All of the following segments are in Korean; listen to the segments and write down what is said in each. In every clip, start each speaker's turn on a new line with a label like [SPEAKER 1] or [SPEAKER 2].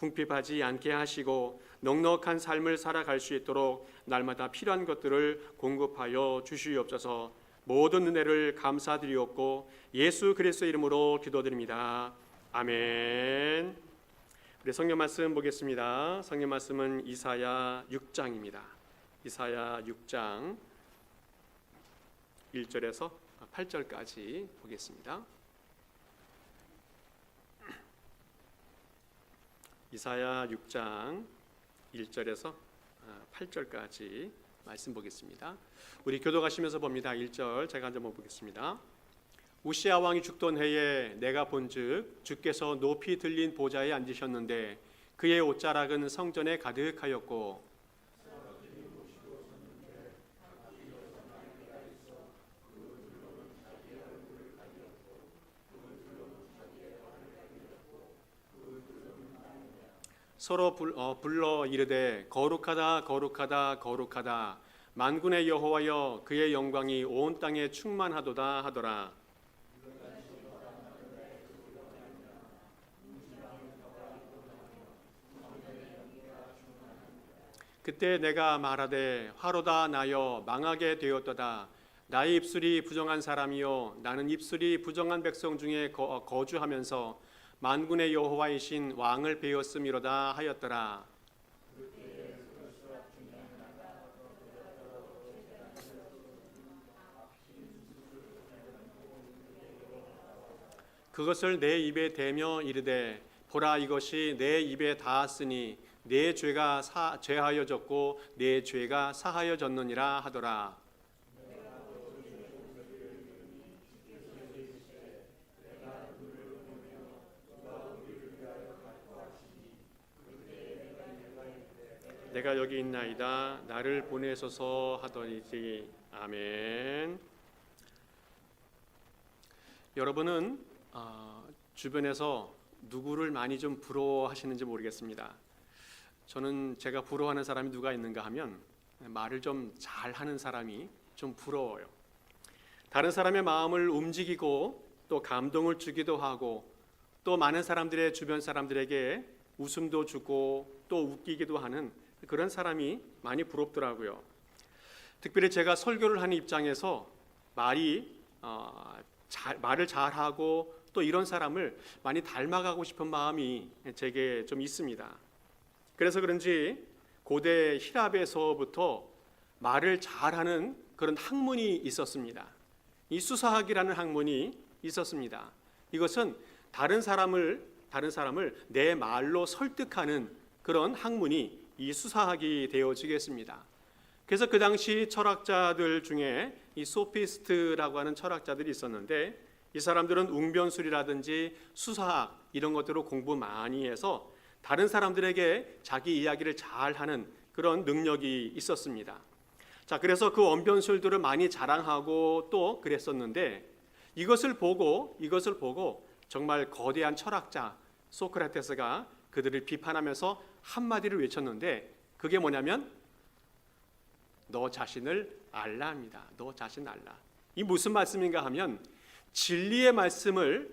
[SPEAKER 1] 궁핍하지 않게 하시고 넉넉한 삶을 살아갈 수 있도록 날마다 필요한 것들을 공급하여 주시옵소서. 모든 은혜를 감사드리옵고 예수 그리스도의 이름으로 기도드립니다. 아멘. 우리 성경 말씀 보겠습니다. 성경 말씀은 이사야 6장입니다. 이사야 6장 1절에서 8절까지 보겠습니다. 이사야 6장 1절에서 8절까지 말씀 보겠습니다. 우리 교독하시면서 봅니다. 1절 제가 한번 보겠습니다. 우시야 왕이 죽던 해에 내가 본즉 주께서 높이 들린 보좌에 앉으셨는데 그의 옷자락은 성전에 가득하였고 서로 불러 이르되 거룩하다 거룩하다 거룩하다 만군의 여호와여 그의 영광이 온 땅에 충만하도다 하더라. 그때 내가 말하되 화로다 나여 망하게 되었도다. 나의 입술이 부정한 사람이요 나는 입술이 부정한 백성 중에 거주하면서 만군의 여호와이신 왕을 배웠음이로다 하였더라. 그것을 내 입에 대며 이르되 보라 이것이 내 입에 닿았으니 내 죄가 죄하여졌고 내 죄가 사하여졌느니라 하더라. 내가 여기 있나이다 나를 보내소서 하더니지. 아멘. 여러분은 주변에서 누구를 많이 좀 부러워하시는지 모르겠습니다. 저는 제가 부러워하는 사람이 누가 있는가 하면 말을 좀 잘하는 사람이 좀 부러워요. 다른 사람의 마음을 움직이고 또 감동을 주기도 하고 또 많은 사람들의 주변 사람들에게 웃음도 주고 또 웃기기도 하는 그런 사람이 많이 부럽더라고요. 특별히 제가 설교를 하는 입장에서 말을 잘하고 또 이런 사람을 많이 닮아가고 싶은 마음이 제게 좀 있습니다. 그래서 그런지 고대 히랍에서부터 말을 잘하는 그런 학문이 있었습니다. 이 수사학이라는 학문이 있었습니다. 이것은 다른 사람을 내 말로 설득하는 그런 학문이 이 수사학이 되어지겠습니다. 그래서 그 당시 철학자들 중에 이 소피스트라고 하는 철학자들이 있었는데 이 사람들은 웅변술이라든지 수사학 이런 것들을 공부 많이 해서 다른 사람들에게 자기 이야기를 잘하는 그런 능력이 있었습니다. 자, 그래서 그 언변술들을 많이 자랑하고 또 그랬었는데 이것을 보고 정말 거대한 철학자 소크라테스가 그들을 비판하면서 한마디를 외쳤는데 그게 뭐냐면 너 자신을 알라 합니다. 너 자신 알라. 이 무슨 말씀인가 하면 진리의 말씀을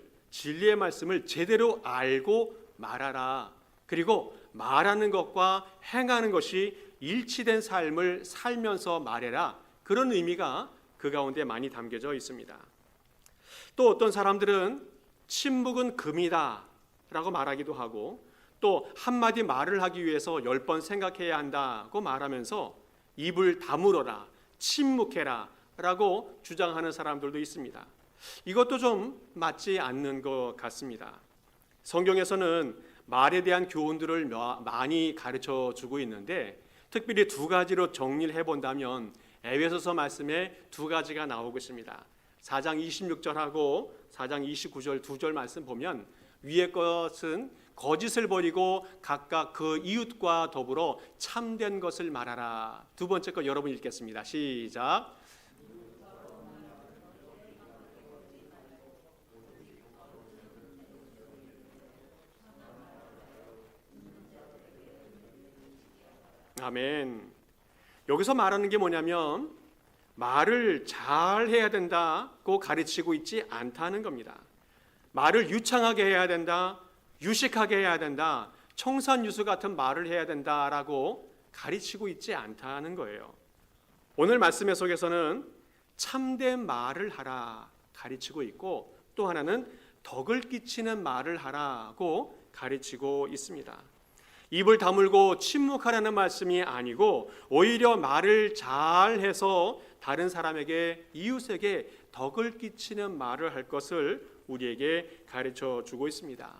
[SPEAKER 1] 제대로 알고 말하라. 그리고 말하는 것과 행하는 것이 일치된 삶을 살면서 말해라. 그런 의미가 그 가운데 많이 담겨져 있습니다. 또 어떤 사람들은 침묵은 금이다 라고 말하기도 하고 또 한마디 말을 하기 위해서 10번 생각해야 한다고 말하면서 입을 다물어라, 침묵해라 라고 주장하는 사람들도 있습니다. 이것도 좀 맞지 않는 것 같습니다. 성경에서는 말에 대한 교훈들을 많이 가르쳐 주고 있는데 특별히 두 가지로 정리를 해본다면 에베소서 말씀에 두 가지가 나오고 있습니다. 4장 26절하고 4장 29절 두 절 말씀 보면 위의 것은 거짓을 버리고 각각 그 이웃과 더불어 참된 것을 말하라. 두 번째 거 여러분 읽겠습니다. 시작. 아멘. 여기서 말하는 게 뭐냐면 말을 잘 해야 된다고 가르치고 있지 않다는 겁니다. 말을 유창하게 해야 된다, 유식하게 해야 된다, 청산유수 같은 말을 해야 된다라고 가르치고 있지 않다는 거예요. 오늘 말씀의 속에서는 참된 말을 하라 가르치고 있고, 또 하나는 덕을 끼치는 말을 하라고 가르치고 있습니다. 입을 다물고 침묵하라는 말씀이 아니고 오히려 말을 잘해서 다른 사람에게, 이웃에게 덕을 끼치는 말을 할 것을 우리에게 가르쳐 주고 있습니다.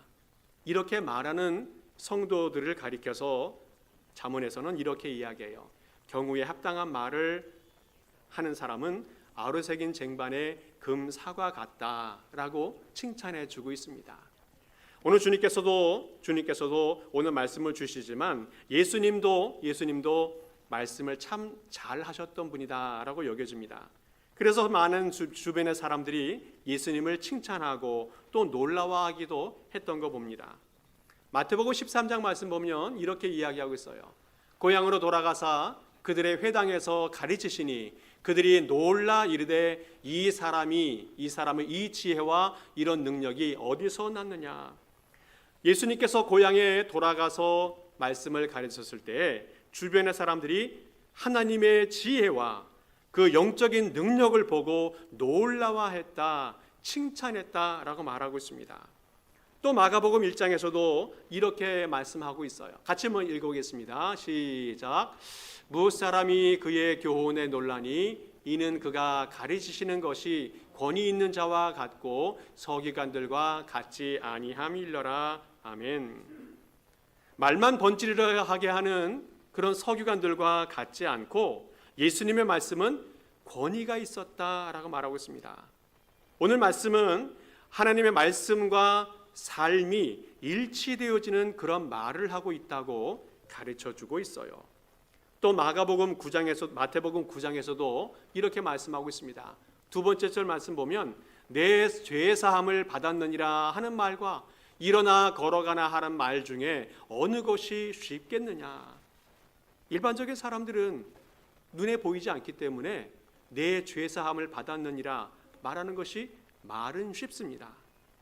[SPEAKER 1] 이렇게 말하는 성도들을 가리켜서 잠언에서는 이렇게 이야기해요. 경우에 합당한 말을 하는 사람은 아로새긴 쟁반에 금 사과 같다라고 칭찬해 주고 있습니다. 오늘 주님께서도 오늘 말씀을 주시지만 예수님도 말씀을 참 잘하셨던 분이다라고 여겨집니다. 그래서 많은 주변의 사람들이 예수님을 칭찬하고 또 놀라워하기도 했던 거 봅니다. 마태복음 13장 말씀 보면 이렇게 이야기하고 있어요. 고향으로 돌아가사 그들의 회당에서 가르치시니 그들이 놀라 이르되 이 사람의 이 지혜와 이런 능력이 어디서 났느냐. 예수님께서 고향에 돌아가서 말씀을 가르쳤을 때 주변의 사람들이 하나님의 지혜와 그 영적인 능력을 보고 놀라워했다, 칭찬했다라고 말하고 있습니다. 또 마가복음 1장에서도 이렇게 말씀하고 있어요. 같이 한번 읽어보겠습니다. 시작. 무엇 사람이 그의 교훈에 놀라니 이는 그가 가르치시는 것이 권위 있는 자와 같고 서기관들과 같지 아니함일러라. 아멘. 말만 번지르르 하게 하는 그런 서기관들과 같지 않고 예수님의 말씀은 권위가 있었다라고 말하고 있습니다. 오늘 말씀은 하나님의 말씀과 삶이 일치되어지는 그런 말을 하고 있다고 가르쳐주고 있어요. 또 마태복음 9장에서도 이렇게 말씀하고 있습니다. 두 번째 절 말씀 보면 내 죄사함을 받았느니라 하는 말과 일어나 걸어가나 하는 말 중에 어느 것이 쉽겠느냐. 일반적인 사람들은 눈에 보이지 않기 때문에 내 죄사함을 받았느니라 말하는 것이 말은 쉽습니다.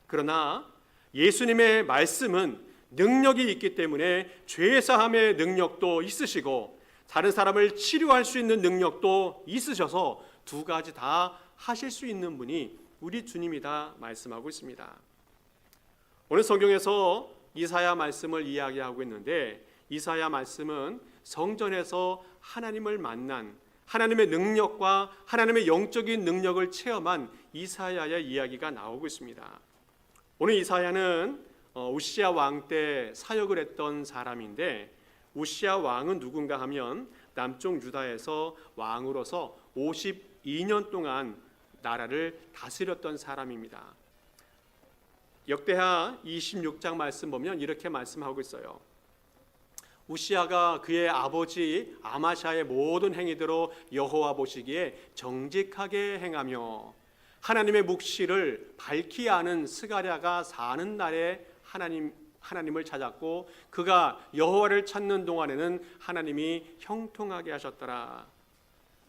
[SPEAKER 1] 그러나 예수님의 말씀은 능력이 있기 때문에 죄사함의 능력도 있으시고 다른 사람을 치료할 수 있는 능력도 있으셔서 두 가지 다 하실 수 있는 분이 우리 주님이다 말씀하고 있습니다. 오늘 성경에서 이사야 말씀을 이야기하고 있는데 이사야 말씀은 성전에서 하나님을 만난 하나님의 능력과 하나님의 영적인 능력을 체험한 이사야의 이야기가 나오고 있습니다. 오늘 이사야는 우시야 왕 때 사역을 했던 사람인데 우시야 왕은 누군가 하면 남쪽 유다에서 왕으로서 52년 동안 나라를 다스렸던 사람입니다. 역대하 26장 말씀 보면 이렇게 말씀하고 있어요. 우시야가 그의 아버지 아마샤의 모든 행위대로 여호와 보시기에 정직하게 행하며 하나님의 묵시를 밝히 아는 스가랴가 사는 날에 하나님을 찾았고 그가 여호와를 찾는 동안에는 하나님이 형통하게 하셨더라.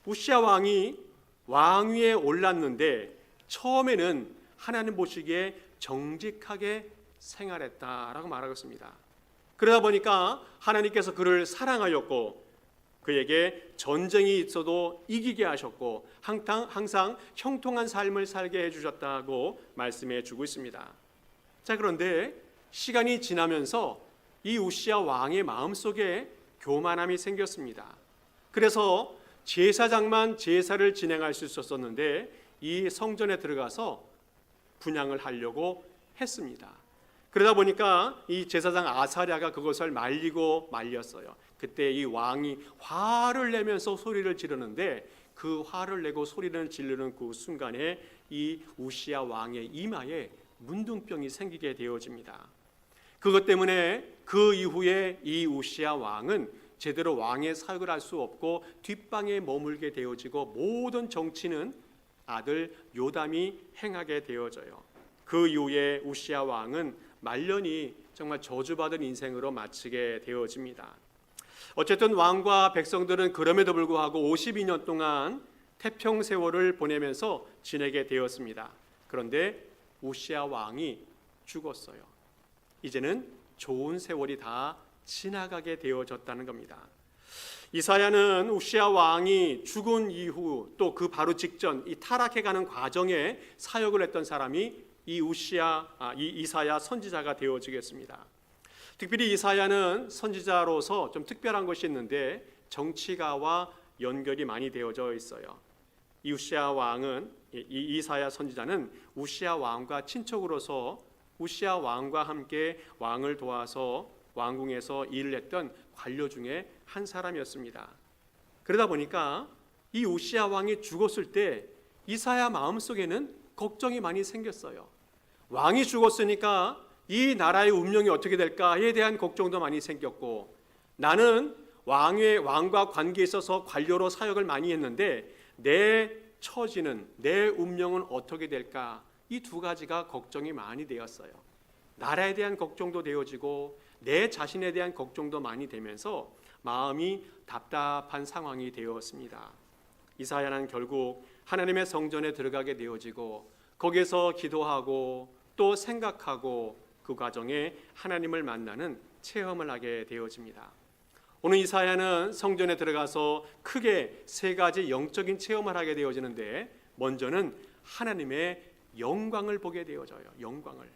[SPEAKER 1] 우시야 왕이 왕위에 올랐는데 처음에는 하나님 보시기에 정직하게 생활했다라고 말하고 있습니다. 그러다 보니까 하나님께서 그를 사랑하였고 그에게 전쟁이 있어도 이기게 하셨고 항상 형통한 삶을 살게 해주셨다고 말씀해 주고 있습니다. 자, 그런데 시간이 지나면서 이 우시야 왕의 마음속에 교만함이 생겼습니다. 그래서 제사장만 제사를 진행할 수 있었는데 이 성전에 들어가서 분향을 하려고 했습니다. 그러다 보니까 이 제사장 아사랴가 그것을 말리고 말렸어요. 그때 이 왕이 화를 내면서 소리를 지르는데 그 화를 내고 소리를 지르는 그 순간에 이 우시야 왕의 이마에 문둥병이 생기게 되어집니다. 그것 때문에 그 이후에 이 우시야 왕은 제대로 왕의 사역을 할 수 없고 뒷방에 머물게 되어지고 모든 정치는 아들 요담이 행하게 되어져요. 그 이후에 우시야 왕은 말년이 정말 저주받은 인생으로 마치게 되어집니다. 어쨌든 왕과 백성들은 그럼에도 불구하고 52년 동안 태평 세월을 보내면서 지내게 되었습니다. 그런데 우시야 왕이 죽었어요. 이제는 좋은 세월이 다 지나가게 되어졌다는 겁니다. 이사야는 우시야 왕이 죽은 이후 또 그 바로 직전 이 타락해가는 과정에 사역을 했던 사람이 이 이사야 선지자가 되어지겠습니다. 특별히 이사야는 선지자로서 좀 특별한 것이 있는데 정치가와 연결이 많이 되어져 있어요. 이 우시야 왕은 이 이사야 선지자는 우시야 왕과 친척으로서 우시야 왕과 함께 왕을 도와서 왕궁에서 일을 했던 관료 중에 한 사람이었습니다. 그러다 보니까 이 우시야 왕이 죽었을 때 이사야 마음속에는 걱정이 많이 생겼어요. 왕이 죽었으니까 이 나라의 운명이 어떻게 될까에 대한 걱정도 많이 생겼고, 나는 왕과 관계에 있어서 관료로 사역을 많이 했는데 내 처지는, 내 운명은 어떻게 될까, 이 두 가지가 걱정이 많이 되었어요. 나라에 대한 걱정도 되어지고 내 자신에 대한 걱정도 많이 되면서 마음이 답답한 상황이 되었습니다. 이사야는 결국 하나님의 성전에 들어가게 되어지고 거기에서 기도하고 또 생각하고 그 과정에 하나님을 만나는 체험을 하게 되어집니다. 오늘 이사야는 성전에 들어가서 크게 세 가지 영적인 체험을 하게 되어지는데, 먼저는 하나님의 영광을 보게 되어져요. 영광을.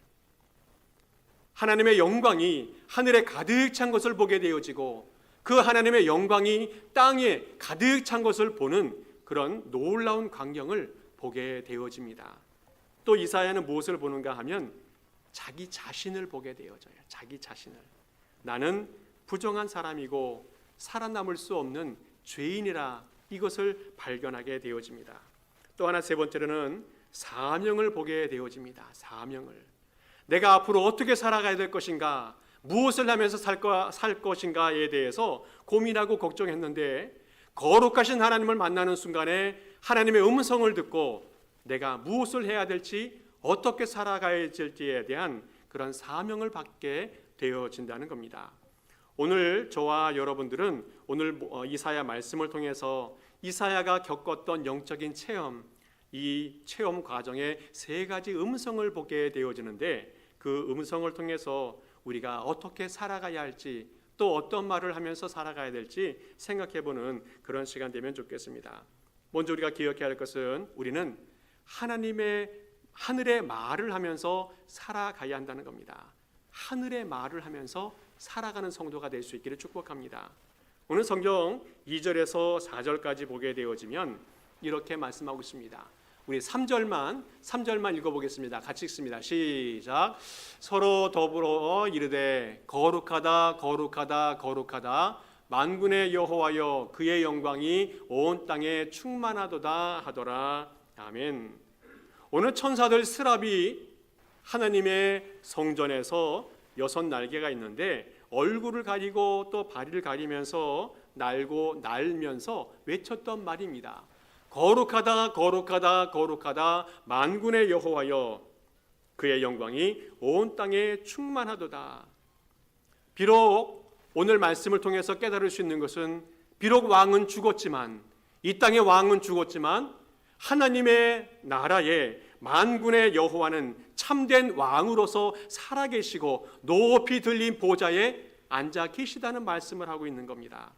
[SPEAKER 1] 하나님의 영광이 하늘에 가득 찬 것을 보게 되어지고 그 하나님의 영광이 땅에 가득 찬 것을 보는 그런 놀라운 광경을 보게 되어집니다. 또 이사야는 무엇을 보는가 하면 자기 자신을 보게 되어져요. 자기 자신을. 나는 부정한 사람이고 살아남을 수 없는 죄인이라, 이것을 발견하게 되어집니다. 또 하나, 세 번째로는 사명을 보게 되어집니다. 사명을. 내가 앞으로 어떻게 살아가야 될 것인가, 무엇을 하면서 살 것인가에 대해서 고민하고 걱정했는데, 거룩하신 하나님을 만나는 순간에 하나님의 음성을 듣고 내가 무엇을 해야 될지, 어떻게 살아가야 될지에 대한 그런 사명을 받게 되어진다는 겁니다. 오늘 저와 여러분들은 오늘 이사야 말씀을 통해서 이사야가 겪었던 영적인 체험, 이 체험 과정에 세 가지 음성을 보게 되어지는데, 그 음성을 통해서 우리가 어떻게 살아가야 할지, 또 어떤 말을 하면서 살아가야 될지 생각해보는 그런 시간 되면 좋겠습니다. 먼저 우리가 기억해야 할 것은, 우리는 하늘의 말을 하면서 살아가야 한다는 겁니다. 하늘의 말을 하면서 살아가는 성도가 될 수 있기를 축복합니다. 오늘 성경 2절에서 4절까지 보게 되어지면 이렇게 말씀하고 있습니다. 우리 3절만 읽어보겠습니다. 같이 읽습니다. 시작. 서로 더불어 이르되 거룩하다 거룩하다 거룩하다 만군의 여호와여, 그의 영광이 온 땅에 충만하도다 하더라. 아멘. 오늘 천사들 스랍이 하나님의 성전에서 6날개가 있는데 얼굴을 가리고 또 다리를 가리면서 날면서 외쳤던 말입니다. 거룩하다 거룩하다 거룩하다 만군의 여호와여, 그의 영광이 온 땅에 충만하도다. 비록 오늘 말씀을 통해서 깨달을 수 있는 것은, 비록 왕은 죽었지만, 이 땅의 왕은 죽었지만 하나님의 나라에 만군의 여호와는 참된 왕으로서 살아계시고 높이 들린 보좌에 앉아 계시다는 말씀을 하고 있는 겁니다.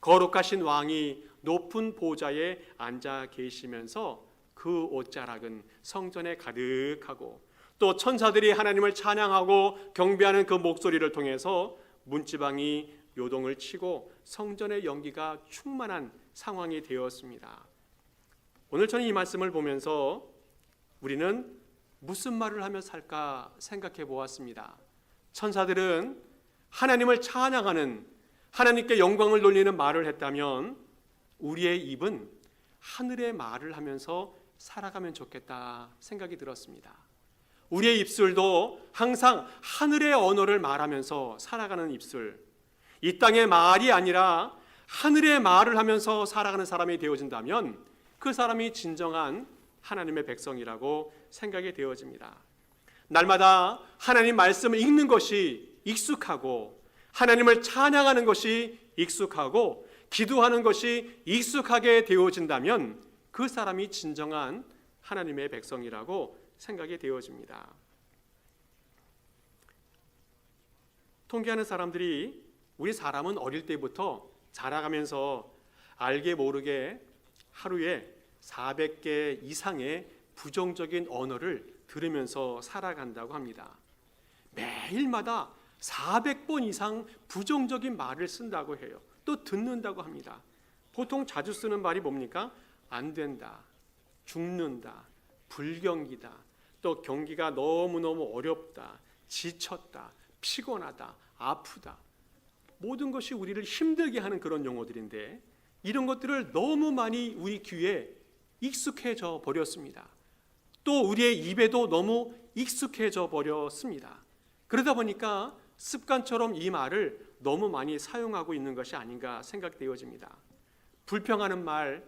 [SPEAKER 1] 거룩하신 왕이 높은 보좌에 앉아 계시면서 그 옷자락은 성전에 가득하고, 또 천사들이 하나님을 찬양하고 경배하는 그 목소리를 통해서 문지방이 요동을 치고 성전의 연기가 충만한 상황이 되었습니다. 오늘 저는 이 말씀을 보면서 우리는 무슨 말을 하며 살까 생각해 보았습니다. 천사들은 하나님을 찬양하는, 하나님께 영광을 돌리는 말을 했다면, 우리의 입은 하늘의 말을 하면서 살아가면 좋겠다 생각이 들었습니다. 우리의 입술도 항상 하늘의 언어를 말하면서 살아가는 입술, 이 땅의 말이 아니라 하늘의 말을 하면서 살아가는 사람이 되어진다면 그 사람이 진정한 하나님의 백성이라고 생각이 되어집니다. 날마다 하나님 말씀을 읽는 것이 익숙하고, 하나님을 찬양하는 것이 익숙하고, 기도하는 것이 익숙하게 되어진다면 그 사람이 진정한 하나님의 백성이라고 생각이 되어집니다. 통계하는 사람들이 우리 사람은 어릴 때부터 자라가면서 알게 모르게 하루에 400개 이상의 부정적인 언어를 들으면서 살아간다고 합니다. 매일마다 400번 이상 부정적인 말을 쓴다고 해요. 또 듣는다고 합니다. 보통 자주 쓰는 말이 뭡니까? 안 된다, 죽는다, 불경기다, 또 경기가 너무너무 어렵다, 지쳤다, 피곤하다, 아프다. 모든 것이 우리를 힘들게 하는 그런 용어들인데 이런 것들을 너무 많이 우리 귀에 익숙해져 버렸습니다. 또 우리의 입에도 너무 익숙해져 버렸습니다. 그러다 보니까 습관처럼 이 말을 너무 많이 사용하고 있는 것이 아닌가 생각되어집니다. 불평하는 말,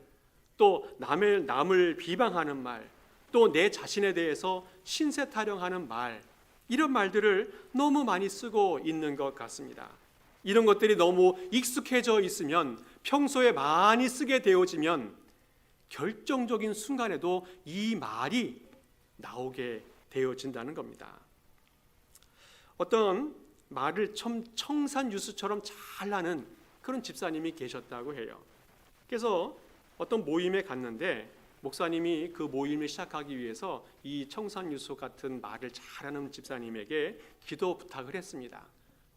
[SPEAKER 1] 또 남을 비방하는 말, 또 내 자신에 대해서 신세 타령하는 말, 이런 말들을 너무 많이 쓰고 있는 것 같습니다. 이런 것들이 너무 익숙해져 있으면, 평소에 많이 쓰게 되어지면 결정적인 순간에도 이 말이 나오게 되어진다는 겁니다. 어떤 말을 청산유수처럼 잘하는 그런 집사님이 계셨다고 해요. 그래서 어떤 모임에 갔는데 목사님이 그 모임을 시작하기 위해서 이 청산유수 같은 말을 잘하는 집사님에게 기도 부탁을 했습니다.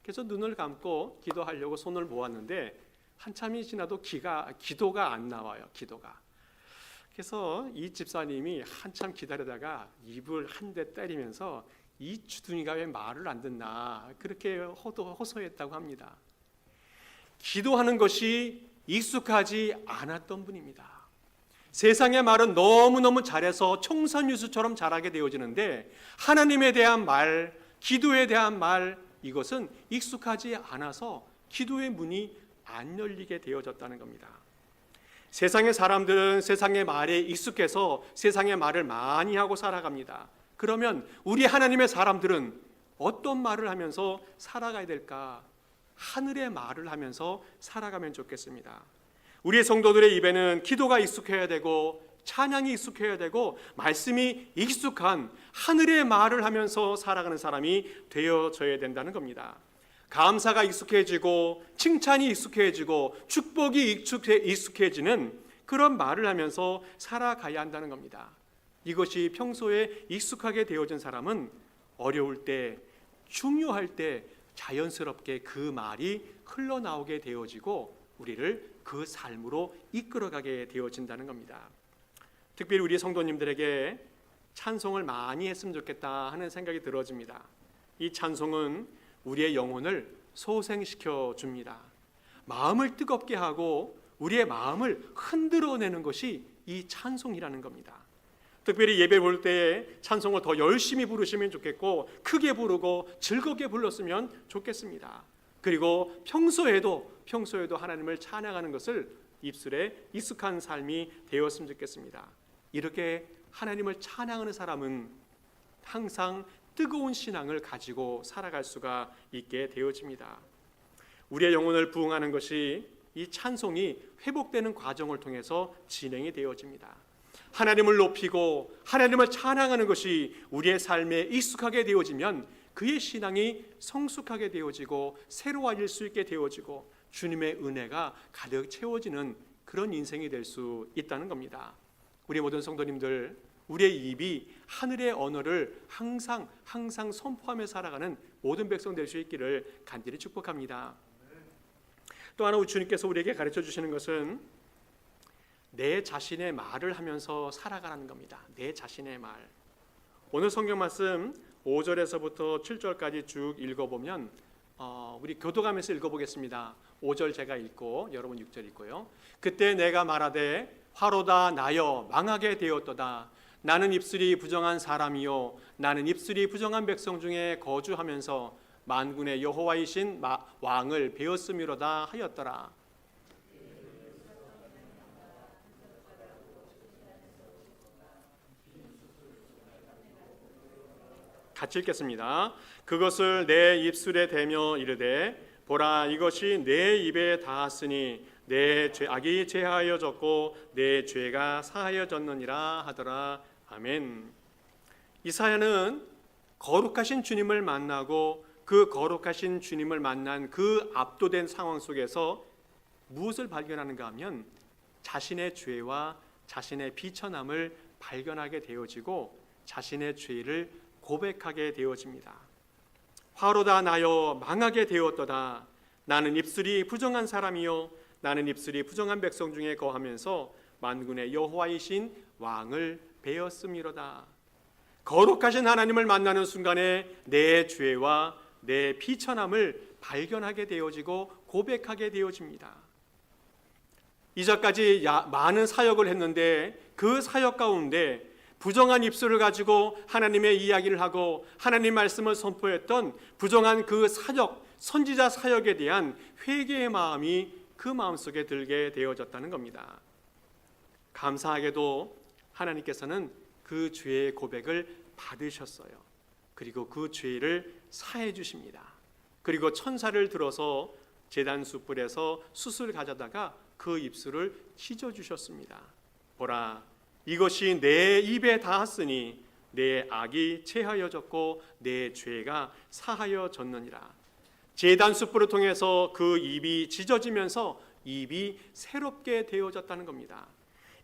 [SPEAKER 1] 그래서 눈을 감고 기도하려고 손을 모았는데 한참이 지나도 기도가 안 나와요. 기도가. 그래서 이 집사님이 한참 기다리다가 입을 한 대 때리면서 이 주둥이가 왜 말을 안 듣나 그렇게 호소했다고 합니다. 기도하는 것이 익숙하지 않았던 분입니다. 세상의 말은 너무너무 잘해서 청산유수처럼 잘하게 되어지는데 하나님에 대한 말, 기도에 대한 말, 이것은 익숙하지 않아서 기도의 문이 안 열리게 되어졌다는 겁니다. 세상의 사람들은 세상의 말에 익숙해서 세상의 말을 많이 하고 살아갑니다. 그러면 우리 하나님의 사람들은 어떤 말을 하면서 살아가야 될까? 하늘의 말을 하면서 살아가면 좋겠습니다. 우리의 성도들의 입에는 기도가 익숙해야 되고 찬양이 익숙해야 되고 말씀이 익숙한 하늘의 말을 하면서 살아가는 사람이 되어져야 된다는 겁니다. 감사가 익숙해지고 칭찬이 익숙해지고 축복이 익숙해지는 그런 말을 하면서 살아가야 한다는 겁니다. 이것이 평소에 익숙하게 되어진 사람은 어려울 때, 중요할 때 자연스럽게 그 말이 흘러나오게 되어지고 우리를 그 삶으로 이끌어가게 되어진다는 겁니다. 특별히 우리 성도님들에게 찬송을 많이 했으면 좋겠다 하는 생각이 들어집니다. 이 찬송은 우리의 영혼을 소생시켜 줍니다. 마음을 뜨겁게 하고 우리의 마음을 흔들어내는 것이 이 찬송이라는 겁니다. 특별히 예배 볼 때에 찬송을 더 열심히 부르시면 좋겠고 크게 부르고 즐겁게 불렀으면 좋겠습니다. 그리고 평소에도 하나님을 찬양하는 것을 입술에 익숙한 삶이 되었으면 좋겠습니다. 이렇게 하나님을 찬양하는 사람은 항상 뜨거운 신앙을 가지고 살아갈 수가 있게 되어집니다. 우리의 영혼을 부흥하는 것이 이 찬송이 회복되는 과정을 통해서 진행이 되어집니다. 하나님을 높이고 하나님을 찬양하는 것이 우리의 삶에 익숙하게 되어지면 그의 신앙이 성숙하게 되어지고 새로워질 수 있게 되어지고 주님의 은혜가 가득 채워지는 그런 인생이 될 수 있다는 겁니다. 우리 모든 성도님들, 우리의 입이 하늘의 언어를 항상 선포하며 살아가는 모든 백성 될 수 있기를 간절히 축복합니다. 또 하나 주님께서 우리에게 가르쳐 주시는 것은 내 자신의 말을 하면서 살아가라는 겁니다. 내 자신의 말. 오늘 성경 말씀 5절에서부터 7절까지 쭉 읽어보면 우리 교도감에서 읽어보겠습니다. 5절 제가 읽고 여러분 6절 읽고요. 그때 내가 말하되 화로다 나여 망하게 되었도다. 나는 입술이 부정한 사람이요 나는 입술이 부정한 백성 중에 거주하면서 만군의 여호와이신 왕을 배웠음이로다 하였더라. 같이 읽겠습니다. 그것을 내 입술에 대며 이르되 보라 이것이 내 입에 닿았으니 내 악이 제하여졌고 내 죄가 사하여졌느니라 하더라. 아멘. 이사야는 거룩하신 주님을 만나고 그 거룩하신 주님을 만난 그 압도된 상황 속에서 무엇을 발견하는가 하면 자신의 죄와 자신의 비천함을 발견하게 되어지고 자신의 죄를 고백하게 되어집니다. 화로다 나여 망하게 되었도다. 나는 입술이 부정한 사람이요 나는 입술이 부정한 백성 중에 거하면서 만군의 여호와이신 왕을 배웠음이로다. 거룩하신 하나님을 만나는 순간에 내 죄와 내 비천함을 발견하게 되어지고 고백하게 되어집니다. 이전까지 많은 사역을 했는데 그 사역 가운데 부정한 입술을 가지고 하나님의 이야기를 하고 하나님 말씀을 선포했던 부정한 그 사역, 선지자 사역에 대한 회개의 마음이 그 마음속에 들게 되어졌다는 겁니다. 감사하게도 하나님께서는 그 죄의 고백을 받으셨어요. 그리고 그 죄를 사해 주십니다. 그리고 천사를 들어서 제단 숯불에서 숯을 가져다가 그 입술을 찢어 주셨습니다. 보라, 이것이 내 입에 닿았으니 내 악이 체하여졌고 내 죄가 사하여졌느니라. 제단 숯불을 통해서 그 입이 찢어지면서 입이 새롭게 되어졌다는 겁니다.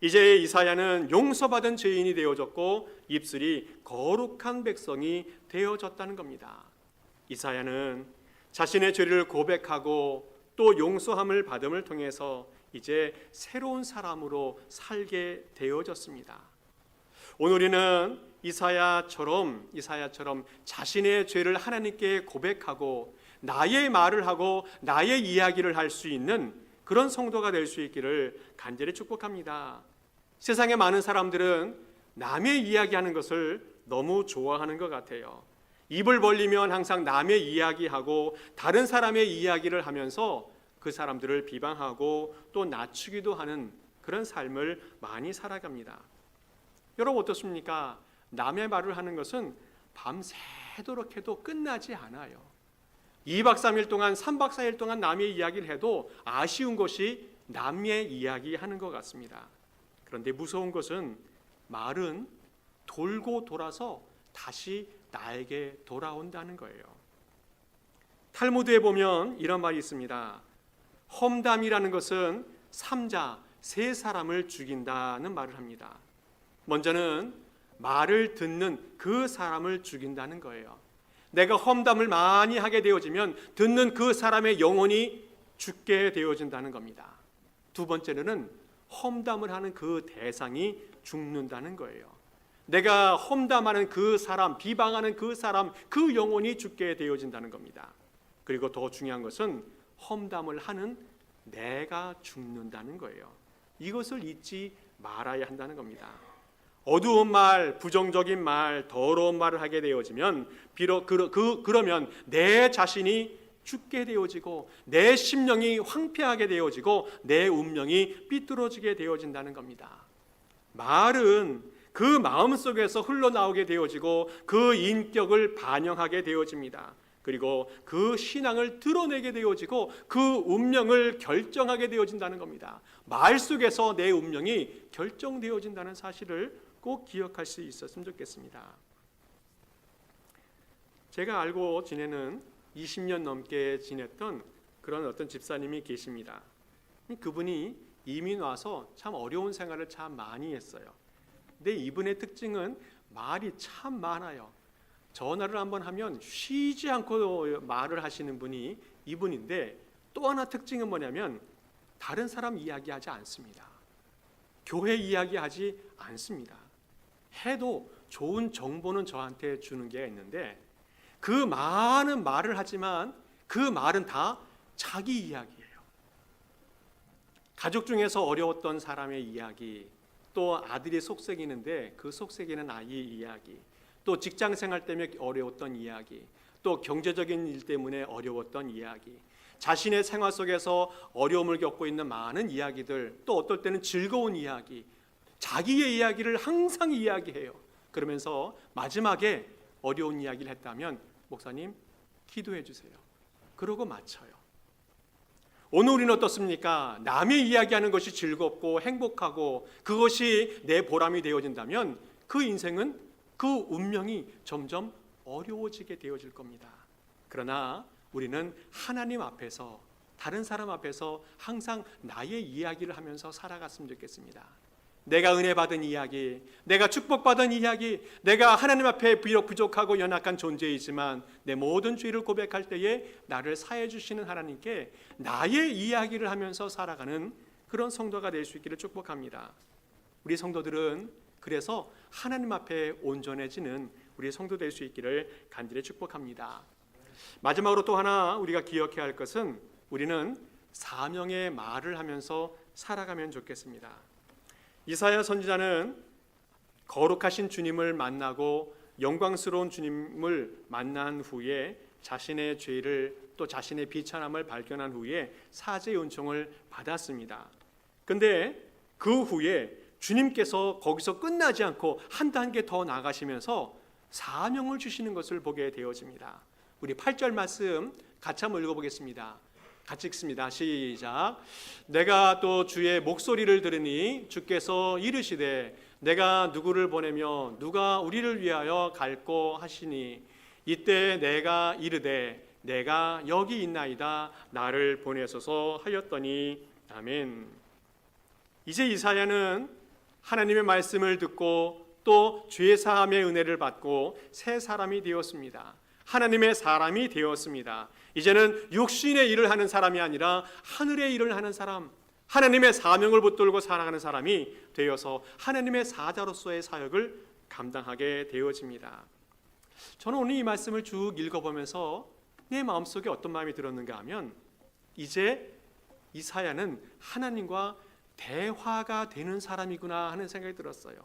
[SPEAKER 1] 이제 이사야는 용서받은 죄인이 되어졌고 입술이 거룩한 백성이 되어졌다는 겁니다. 이사야는 자신의 죄를 고백하고 또 용서함을 받음을 통해서 이제 새로운 사람으로 살게 되어졌습니다. 오늘 우리는 이사야처럼 자신의 죄를 하나님께 고백하고 나의 말을 하고 나의 이야기를 할 수 있는 그런 성도가 될 수 있기를 간절히 축복합니다. 세상의 많은 사람들은 남의 이야기하는 것을 너무 좋아하는 것 같아요. 입을 벌리면 항상 남의 이야기하고 다른 사람의 이야기를 하면서 그 사람들을 비방하고 또 낮추기도 하는 그런 삶을 많이 살아갑니다. 여러분 어떻습니까? 남의 말을 하는 것은 밤새도록 해도 끝나지 않아요. 2박 3일 동안 3박 4일 동안 남의 이야기를 해도 아쉬운 것이 남의 이야기하는 것 같습니다. 그런데 무서운 것은 말은 돌고 돌아서 다시 나에게 돌아온다는 거예요. 탈무드에 보면 이런 말이 있습니다. 험담이라는 것은 삼자, 세 사람을 죽인다는 말을 합니다. 먼저는 말을 듣는 그 사람을 죽인다는 거예요. 내가 험담을 많이 하게 되어지면 듣는 그 사람의 영혼이 죽게 되어진다는 겁니다. 두 번째는 험담을 하는 그 대상이 죽는다는 거예요. 내가 험담하는 그 사람, 비방하는 그 사람, 그 영혼이 죽게 되어진다는 겁니다. 그리고 더 중요한 것은 험담을 하는 내가 죽는다는 거예요. 이것을 잊지 말아야 한다는 겁니다. 어두운 말, 부정적인 말, 더러운 말을 하게 되어지면 비록 그러면 내 자신이 죽게 되어지고 내 심령이 황폐하게 되어지고 내 운명이 삐뚤어지게 되어진다는 겁니다. 말은 그 마음속에서 흘러나오게 되어지고 그 인격을 반영하게 되어집니다. 그리고 그 신앙을 드러내게 되어지고 그 운명을 결정하게 되어진다는 겁니다. 말 속에서 내 운명이 결정되어진다는 사실을 꼭 기억할 수 있었으면 좋겠습니다. 제가 알고 지내는 20년 넘게 지냈던 그런 어떤 집사님이 계십니다. 그분이 이민 와서 참 어려운 생활을 참 많이 했어요. 근데 이분의 특징은 말이 참 많아요. 전화를 한번 하면 쉬지 않고 말을 하시는 분이 이분인데 또 하나 특징은 뭐냐면 다른 사람 이야기하지 않습니다. 교회 이야기하지 않습니다. 해도 좋은 정보는 저한테 주는 게 있는데 그 많은 말을 하지만 그 말은 다 자기 이야기예요. 가족 중에서 어려웠던 사람의 이야기, 또 아들이 속썩이는데 그 속썩이는 아이의 이야기, 또 직장 생활 때문에 어려웠던 이야기, 또 경제적인 일 때문에 어려웠던 이야기, 자신의 생활 속에서 어려움을 겪고 있는 많은 이야기들, 또 어떨 때는 즐거운 이야기, 자기의 이야기를 항상 이야기해요. 그러면서 마지막에 어려운 이야기를 했다면 목사님 기도해 주세요. 그러고 마쳐요. 오늘 우리는 어떻습니까? 남의 이야기하는 것이 즐겁고 행복하고 그것이 내 보람이 되어진다면 그 인생은 그 운명이 점점 어려워지게 되어질 겁니다. 그러나 우리는 하나님 앞에서, 다른 사람 앞에서 항상 나의 이야기를 하면서 살아갔으면 좋겠습니다. 내가 은혜 받은 이야기, 내가 축복받은 이야기, 내가 하나님 앞에 비록 부족하고 연약한 존재이지만 내 모든 죄를 고백할 때에 나를 사해 주시는 하나님께 나의 이야기를 하면서 살아가는 그런 성도가 될 수 있기를 축복합니다. 우리 성도들은 그래서 하나님 앞에 온전해지는 우리 성도 될 수 있기를 간절히 축복합니다. 마지막으로 또 하나 우리가 기억해야 할 것은 우리는 사명의 말을 하면서 살아가면 좋겠습니다. 이사야 선지자는 거룩하신 주님을 만나고 영광스러운 주님을 만난 후에 자신의 죄를 또 자신의 비천함을 발견한 후에 사죄의 은총을 받았습니다. 근데 그 후에 주님께서 거기서 끝나지 않고 한 단계 더 나가시면서 사명을 주시는 것을 보게 되어집니다. 우리 8절 말씀 같이 한번 읽어보겠습니다. 같이 읽습니다. 시작. 내가 또 주의 목소리를 들으니 주께서 이르시되 내가 누구를 보내며 누가 우리를 위하여 갈꼬 하시니 이때 내가 이르되 내가 여기 있나이다 나를 보내소서 하였더니 아멘. 이제 이사야는 하나님의 말씀을 듣고 또 죄 사함의 은혜를 받고 새 사람이 되었습니다. 하나님의 사람이 되었습니다. 이제는 육신의 일을 하는 사람이 아니라 하늘의 일을 하는 사람, 하나님의 사명을 붙들고 살아가는 사람이 되어서 하나님의 사자로서의 사역을 감당하게 되어집니다. 저는 오늘 이 말씀을 쭉 읽어보면서 내 마음속에 어떤 마음이 들었는가 하면 이제 이사야는 하나님과 대화가 되는 사람이구나 하는 생각이 들었어요.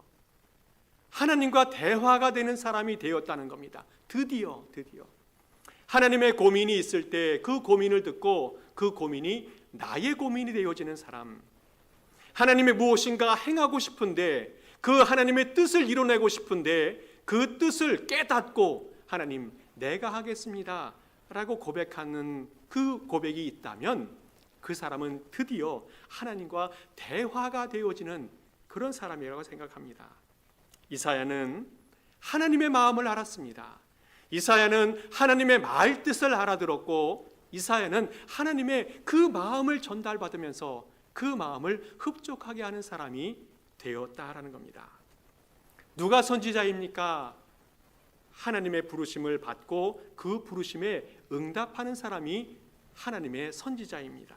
[SPEAKER 1] 하나님과 대화가 되는 사람이 되었다는 겁니다. 드디어 하나님의 고민이 있을 때 그 고민을 듣고 그 고민이 나의 고민이 되어지는 사람, 하나님의 무엇인가 행하고 싶은데 그 하나님의 뜻을 이뤄내고 싶은데 그 뜻을 깨닫고 하나님 내가 하겠습니다 라고 고백하는 그 고백이 있다면 그 사람은 드디어 하나님과 대화가 되어지는 그런 사람이라고 생각합니다. 이사야는 하나님의 마음을 알았습니다. 이사야는 하나님의 말 뜻을 알아들었고 이사야는 하나님의 그 마음을 전달받으면서 그 마음을 흡족하게 하는 사람이 되었다라는 겁니다. 누가 선지자입니까? 하나님의 부르심을 받고 그 부르심에 응답하는 사람이 하나님의 선지자입니다.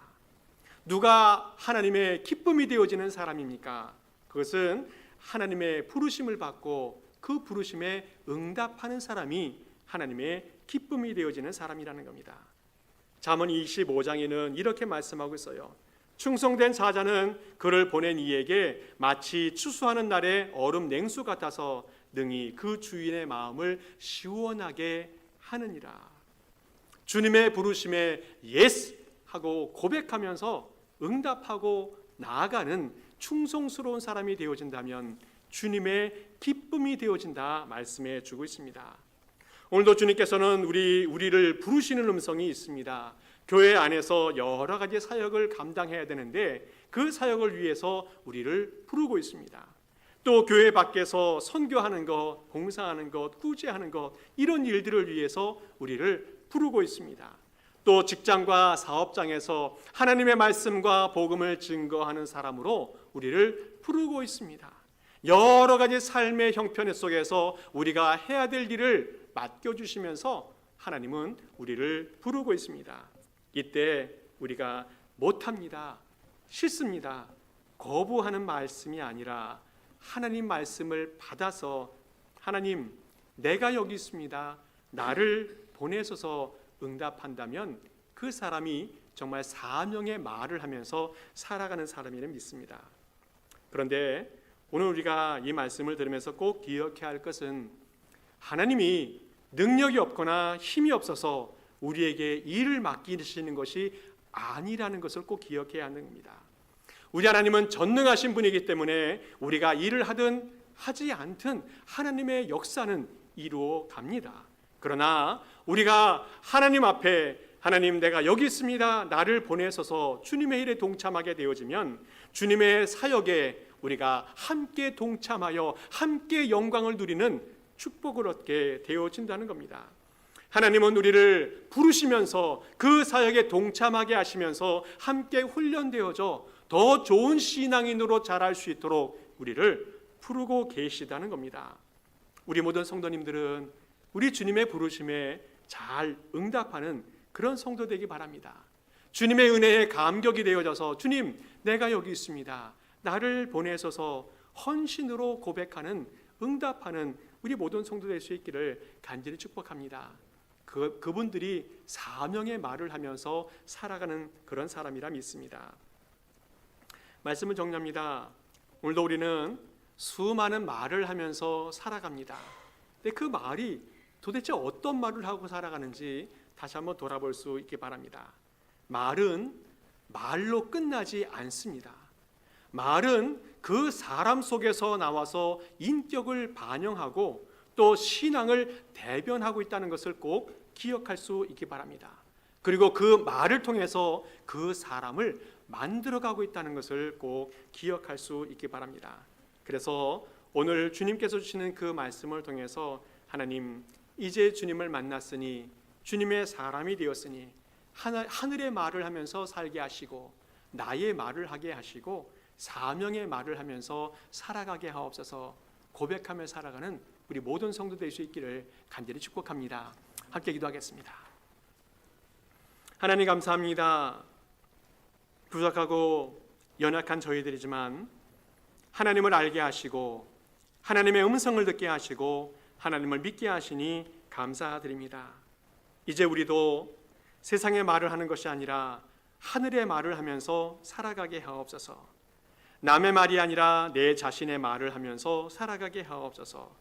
[SPEAKER 1] 누가 하나님의 기쁨이 되어지는 사람입니까? 그것은 하나님의 부르심을 받고 그 부르심에 응답하는 사람이 하나님의 기쁨이 되어지는 사람이라는 겁니다. 잠언 25장에는 이렇게 말씀하고 있어요. 충성된 사자는 그를 보낸 이에게 마치 추수하는 날의 얼음 냉수 같아서 능히 그 주인의 마음을 시원하게 하느니라. 주님의 부르심에 예스 하고 고백하면서 응답하고 나아가는 충성스러운 사람이 되어진다면 주님의 기쁨이 되어진다 말씀해 주고 있습니다. 오늘도 주님께서는 우리를 부르시는 음성이 있습니다. 교회 안에서 여러 가지 사역을 감당해야 되는데 그 사역을 위해서 우리를 부르고 있습니다. 또 교회 밖에서 선교하는 것, 봉사하는 것, 구제하는 것 이런 일들을 위해서 우리를 부르고 있습니다. 또 직장과 사업장에서 하나님의 말씀과 복음을 증거하는 사람으로 우리를 부르고 있습니다. 여러 가지 삶의 형편 속에서 우리가 해야 될 일을 맡겨주시면서 하나님은 우리를 부르고 있습니다. 이때 우리가 못합니다, 싫습니다, 거부하는 말씀이 아니라 하나님 말씀을 받아서 하나님 내가 여기 있습니다, 나를 보내소서 응답한다면 그 사람이 정말 사명의 말을 하면서 살아가는 사람이라 믿습니다. 그런데 오늘 우리가 이 말씀을 들으면서 꼭 기억해야 할 것은 하나님이 능력이 없거나 힘이 없어서 우리에게 일을 맡기시는 것이 아니라는 것을 꼭 기억해야 하는 겁니다. 우리 하나님은 전능하신 분이기 때문에 우리가 일을 하든 하지 않든 하나님의 역사는 이루어 갑니다. 그러나 우리가 하나님 앞에 하나님 내가 여기 있습니다, 나를 보내소서 주님의 일에 동참하게 되어지면 주님의 사역에 우리가 함께 동참하여 함께 영광을 누리는 축복을 얻게 되어진다는 겁니다. 하나님은 우리를 부르시면서 그 사역에 동참하게 하시면서 함께 훈련되어져 더 좋은 신앙인으로 자랄 수 있도록 우리를 부르고 계시다는 겁니다. 우리 모든 성도님들은 우리 주님의 부르심에 잘 응답하는 그런 성도 되기 바랍니다. 주님의 은혜에 감격이 되어져서 주님, 내가 여기 있습니다. 나를 보내셔서 헌신으로 고백하는, 응답하는 우리 모든 성도 될 수 있기를 간절히 축복합니다. 그분들이 사명의 말을 하면서 살아가는 그런 사람이라 믿습니다. 말씀을 정리합니다. 오늘도 우리는 수많은 말을 하면서 살아갑니다. 근데 그 말이 도대체 어떤 말을 하고 살아가는지 다시 한번 돌아볼 수 있기 바랍니다. 말은 말로 끝나지 않습니다. 말은 그 사람 속에서 나와서 인격을 반영하고 또 신앙을 대변하고 있다는 것을 꼭 기억할 수 있기 바랍니다. 그리고 그 말을 통해서 그 사람을 만들어가고 있다는 것을 꼭 기억할 수 있기 바랍니다. 그래서 오늘 주님께서 주시는 그 말씀을 통해서 하나님, 이제 주님을 만났으니 주님의 사람이 되었으니 하늘의 말을 하면서 살게 하시고 나의 말을 하게 하시고 사명의 말을 하면서 살아가게 하옵소서. 고백하며 살아가는 우리 모든 성도 될 수 있기를 간절히 축복합니다. 함께 기도하겠습니다. 하나님 감사합니다. 부족하고 연약한 저희들이지만 하나님을 알게 하시고 하나님의 음성을 듣게 하시고 하나님을 믿게 하시니 감사드립니다. 이제 우리도 세상의 말을 하는 것이 아니라 하늘의 말을 하면서 살아가게 하옵소서. 남의 말이 아니라 내 자신의 말을 하면서 살아가게 하옵소서.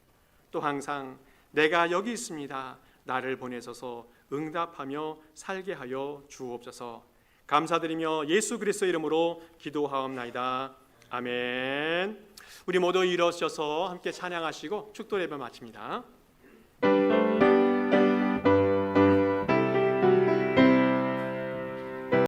[SPEAKER 1] 또 항상 내가 여기 있습니다. 나를 보내셔서 응답하며 살게 하여 주옵소서. 감사드리며 예수 그리스도의 이름으로 기도하옵나이다. 아멘. 우리 모두 일어서셔서 함께 찬양하시고 축도 예배 마칩니다.